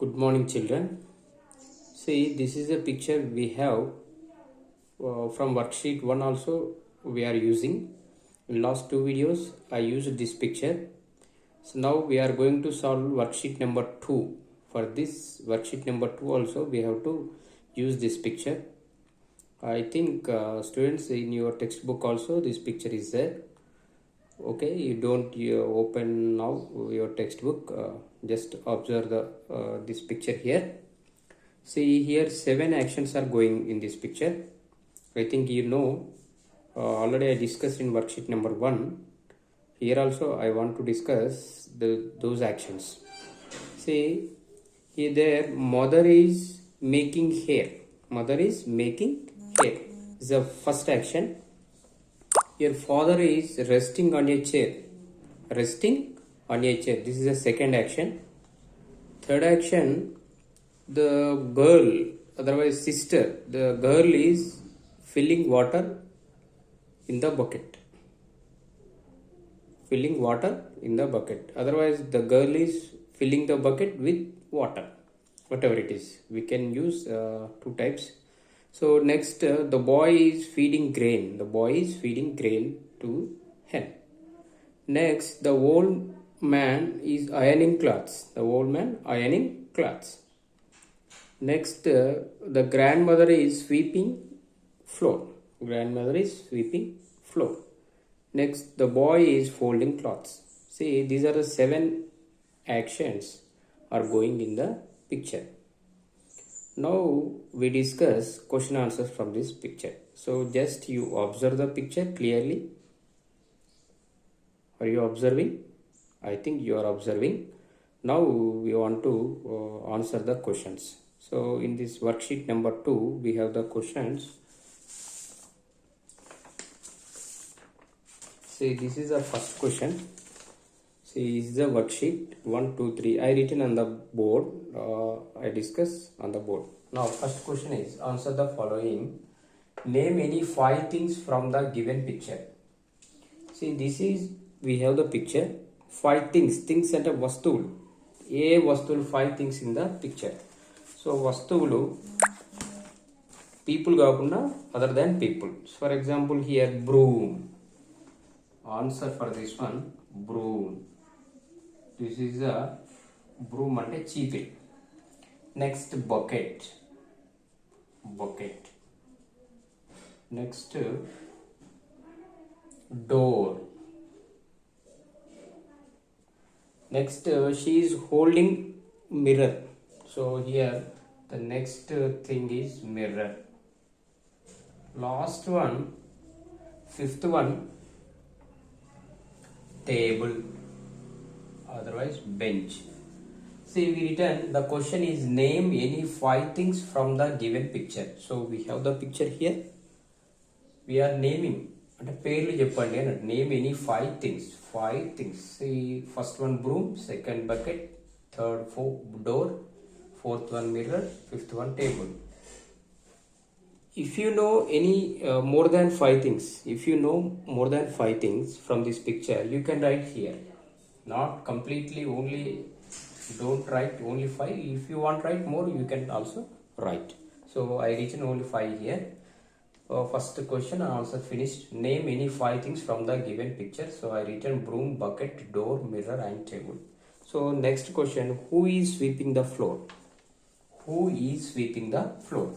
Good morning, children. See, this is a picture we have from worksheet 1 also we are using. In last two videos, I used this picture. So now we are going to solve worksheet number 2. For this worksheet number 2 also we have to use this picture. I think students, in your textbook also this picture is there. Okay, you don't open now your textbook, just observe this picture here. See here 7 actions are going in this picture. I think already I discussed in worksheet number 1. Here also I want to discuss those actions. See here there mother is making hair. Mother is making hair is the first action. Your father is resting on a chair. Resting on a chair. This is the second action. Third action, the girl, otherwise sister, the girl is filling water in the bucket. Filling water in the bucket. Otherwise, the girl is filling the bucket with water. Whatever it is. We can use two types. So next, the boy is feeding grain. The boy is feeding grain to hen. Next, the old man is ironing clothes. The old man ironing clothes. Next, the grandmother is sweeping floor. Grandmother is sweeping floor. Next, the boy is folding clothes. See, these are the 7 actions are going in the picture. Now we discuss question answers from this picture. So just you observe the picture clearly. Are you observing? I think you are observing. Now we want to answer the questions. So in this worksheet number 2, we have the questions. See, this is the first question. See, this is the worksheet 1, 2, 3. I written on the board. I discuss on the board. Now, first question is answer the following. Name any 5 things from the given picture. See, this is we have the picture. 5 things. Things అంటే వస్తువులు. ఏ వస్తువులు 5 things in the picture. So వస్తువులు people కాకుండా other than people. For example, here broom. Answer for this one, broom. This is a broom అంటే చీపిరి. Next, bucket. Bucket. Next, door. Next, she is holding mirror. So here the next thing is mirror. Last one, fifth one, table, otherwise bench. See, we written the question is name any 5 things from the given picture. So we have the picture here. We are naming అంటే పేర్లు చెప్పండి అన్నట్టు. Name any 5 things. 5 things. See, first one broom, second bucket, third door, fourth one mirror, fifth one table. If you know any more than 5 things, if you know more than 5 things from this picture, you can write here. Not completely only, don't write only 5. If you want write more, you can also write. So I written only 5 here. First question answer finished. Name any 5 things from the given picture. So I written broom, bucket, door, mirror and table. So next question, who is sweeping the floor? Who is sweeping the floor?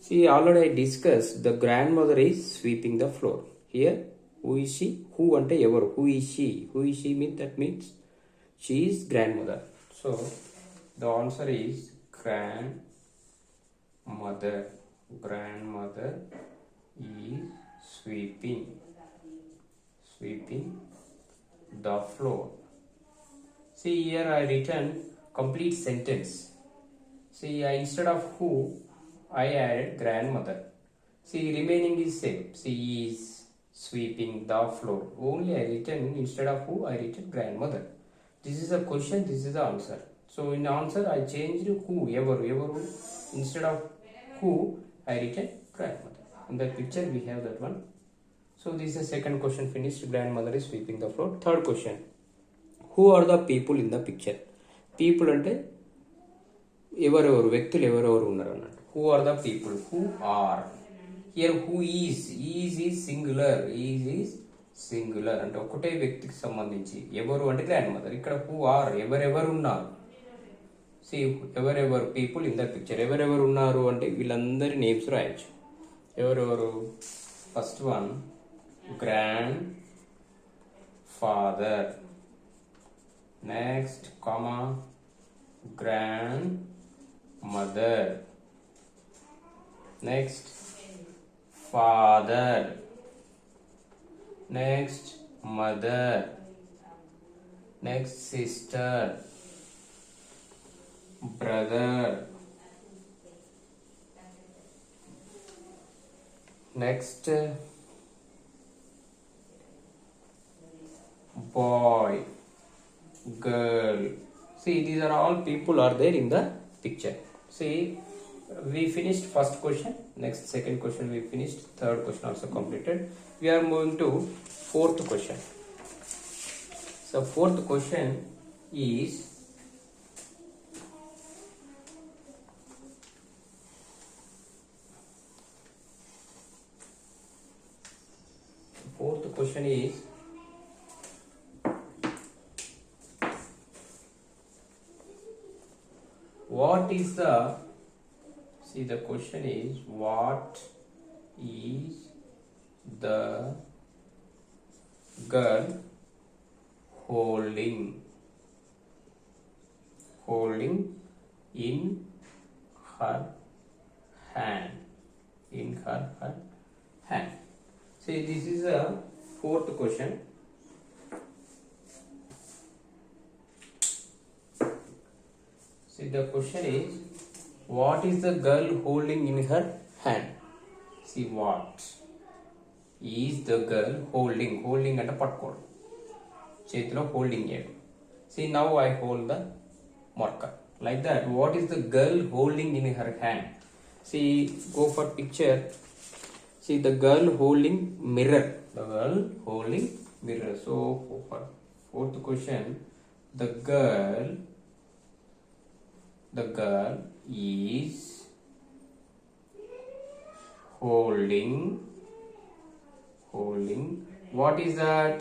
See, already I discussed the grandmother is sweeping the floor. Here, who is she? Who ante evaru? Who is she? Who is she means that means she is grandmother. So the answer is grandmother. Grandmother is sweeping the floor. See, here I written complete sentence. See, instead of who, I added grandmother. See, remaining is same. She is sweeping the floor. Only I written instead of who, I written grandmother. This is a question, this is the answer. So in answer, I changed who, ever. Instead of who, I written grandmother. In the picture, we have that one. So this is the second question finished. Grandmother is sweeping the floor. Third question, who are the people in the picture? People ante ఎవరెవరు వ్యక్తులు ఎవరెవరు ఉన్నారు అన్నట్టు. Who are the people, who are. Here who is is singular, is singular అంటే ఒకటే వ్యక్తికి సంబంధించి. ఎవరు అంటే గ్రాండ్ మదర్. ఇక్కడ హూ ఆర్ ఎవరెవరు ఉన్నారు. సి ఎవరెవరు పీపుల్ ఇన్ ద పిక్చర్. ఎవరెవరు ఉన్నారు అంటే వీళ్ళందరి నేమ్స్ రాయొచ్చు. ఎవరెవరు? First one grand father, next comma grand mother, next father, next mother, next sister, brother, next boy, girl. See, these are all people are there in the picture. See, we finished first question, next second question we finished, third question also completed. We are moving to fourth question. So fourth question is, fourth question is, what is the, see the question is, what is the girl holding in her hand, in her hand. See, this is a fourth question. See, the question is, what is the girl holding in her hand? See, what is the girl holding? Holding అంటే పట్టుకోవడం, చేతిలో holding చేయడం. See, now I hold the marker like that. What is the girl holding in her hand? See, go for picture. See, the girl holding mirror. The girl holding mirror. So, for fourth question, the girl is holding. What is that?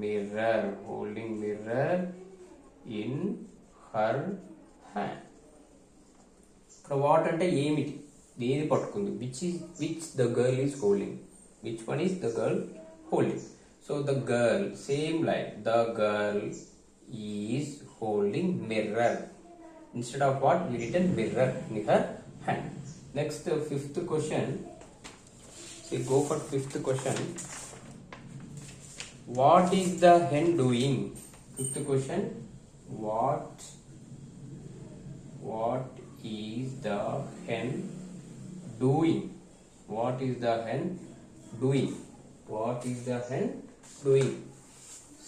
Mirror. Holding mirror in her hand. ఇక్కడ what అంటే ఏమిటి, ఏది పట్టుకుంది, which the girl is holding, which one is the girl holding. So the girl, same like the girl is holding mirror. Instead of what, we written mirror in her hand. Next fifth question. See, go for fifth question. What is the hen doing? Fifth question. What is the hen doing? What is the hen doing? What is the hen doing?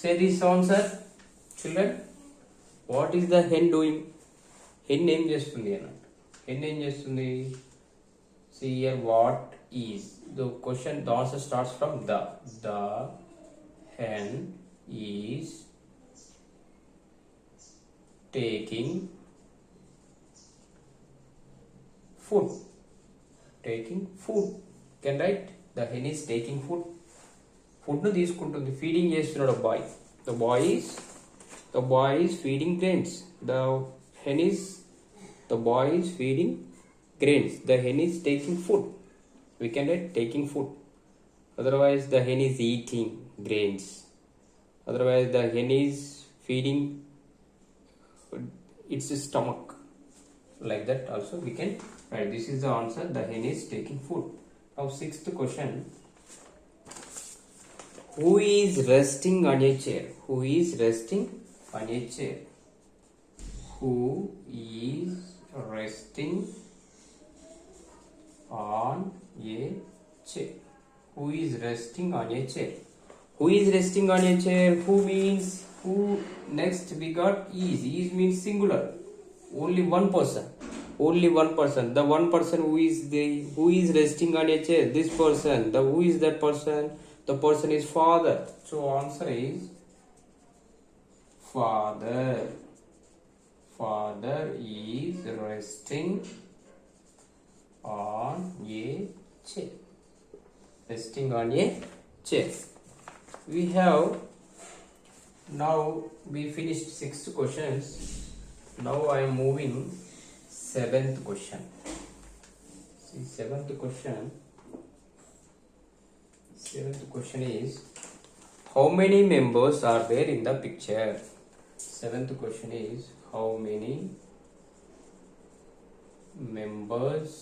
Say this answer, children. What is the hen doing? Hen ఏం చేస్తుంది అన్నట్టు. hen ఏం చేస్తుంది? See here, what is the question? The answer starts from the hen is taking food. Can write, the hen is taking food. Food ను తీసుకుంటుంది, feeding చేస్తున్నాడు bye. The boy is feeding grains. The boy is feeding grains. The hen is taking food. We can write taking food. Otherwise the hen is eating grains. Otherwise the hen is feeding its stomach. Like that also we can write. This is the answer. The hen is taking food. Now sixth question. Who is resting on a chair? Who is resting on a chair? Who is resting on a chair? Who is resting on a chair? Who is resting on a chair? Who means who. Next we got is. Is means singular. Only one person. The one person who is resting on a chair. This person. Who is that person? The person is father. So answer is father. Father is resting on a chair. Resting on a chair. We have now we finished 6 questions. Now I am moving 7th question. See, 7th question. 7th question is, how many members are there in the picture? 7th question is, how many members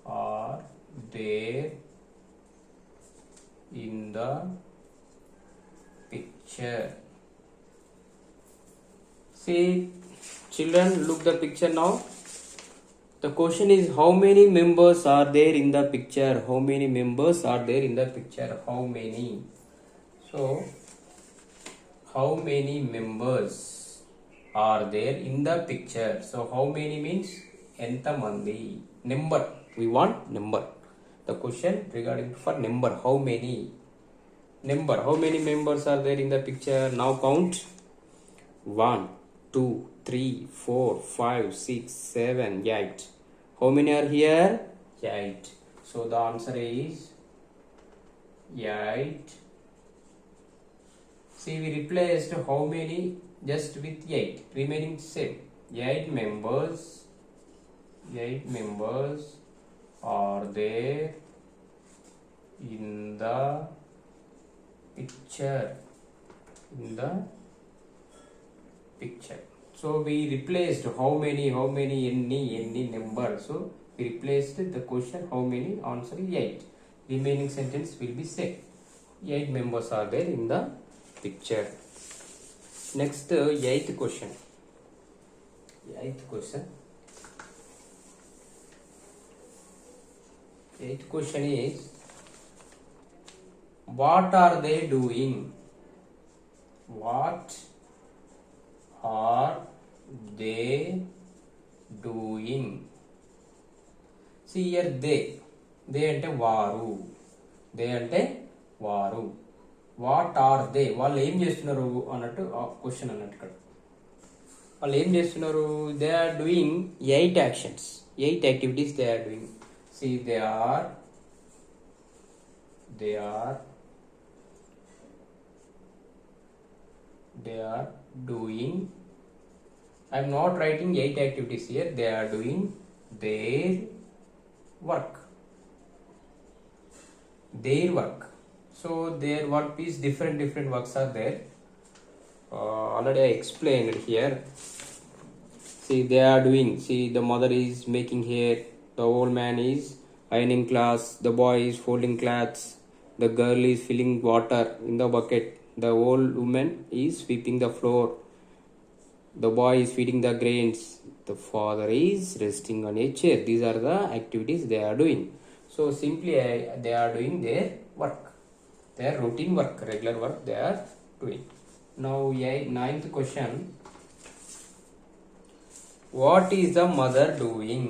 are there in the picture? See, children, look the picture now. The question is, how many members are there in the picture? How many members are there in the picture? How many? So, how many members are there in the picture? So, how many means enta mandi. Number. We want number. The question regarding for number. How many? Number. How many members are there in the picture? Now count. 1, 2, 3, 4, 5, 6, 7, 8. How many are here? 8. So the answer is 8. See, we replaced how many just with 8. Remaining same. 8 members. 8 members are there in the picture. In the picture. So we replaced how many, any number. So we replaced the question how many, answer is 8. Remaining sentence will be same. 8 members are there in the picture. Next, 8th question. 8th question. 8th question is, what are they doing? What are they doing? See here, they ante varu. They ante varu. What are they? వాళ్ళు ఏం చేస్తున్నారు అన్నట్టు question అన్నట్టు ఇక్కడ. వాళ్ళు ఏం చేస్తున్నారు? They are doing 8 actions. 8 activities they are doing. See, they are doing, I am not writing 8 activities here. They are doing their work. Their work. So their work is different works are there. Already I explained here. See, they are doing. See, the mother is making hair. The old man is ironing clothes. The boy is folding clothes. The girl is filling water in the bucket. The old woman is sweeping the floor. The boy is feeding the grains. The father is resting on a chair. These are the activities they are doing. So simply they are doing their work. Their routine work, regular work they are doing. Now 9th question. What is the mother doing?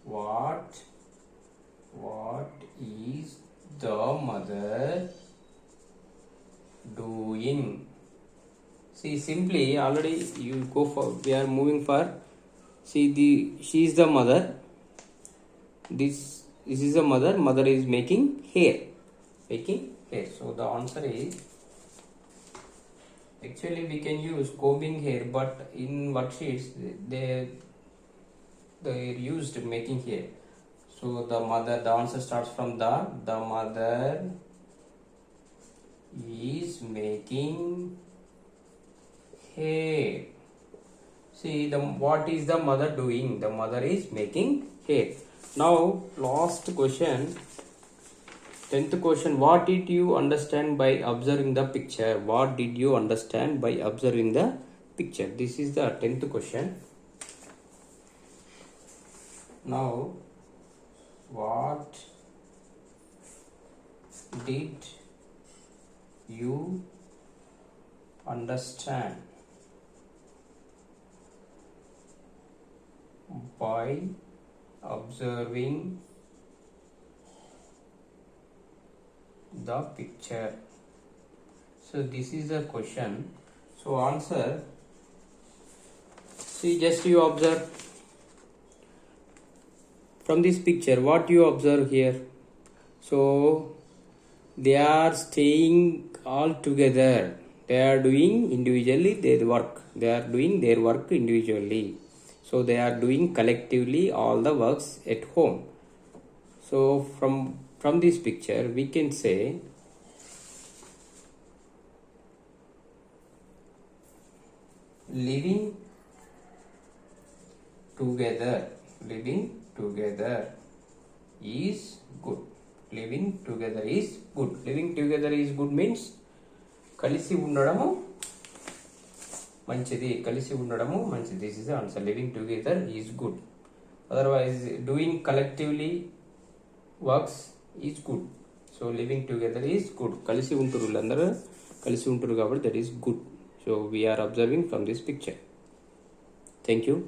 What is the mother doing? See, simply already you go for, we are moving for, see, she is the mother. This is the mother. Mother is making hair. So the answer is, actually we can use combing hair, but in worksheets they used making hair. So the answer starts from the mother is making hair. See, what is the mother doing? The mother is making hair. Now last question, 10th question. What did you understand by observing the picture? What did you understand by observing the picture? This is the 10th question. Now, what did you understand by observing the picture? So this is the question. So answer, See, just you observe from this picture what you observe here. So they are staying all together, they are doing individually their work, they are doing their work individually, so they are doing collectively all the works at home. So from this picture we can say living together is good. Living together is good. Living together is good means కలిసి ఉండడము మంచిది. కలిసి ఉండడము మంచిది. This is the answer. Living together is good. Otherwise doing collectively works is good. So living together is good. కలిసి ఉంటురు, అందరూ కలిసి ఉంటురు కాబట్టి that is good. So we are observing from this picture. Thank you.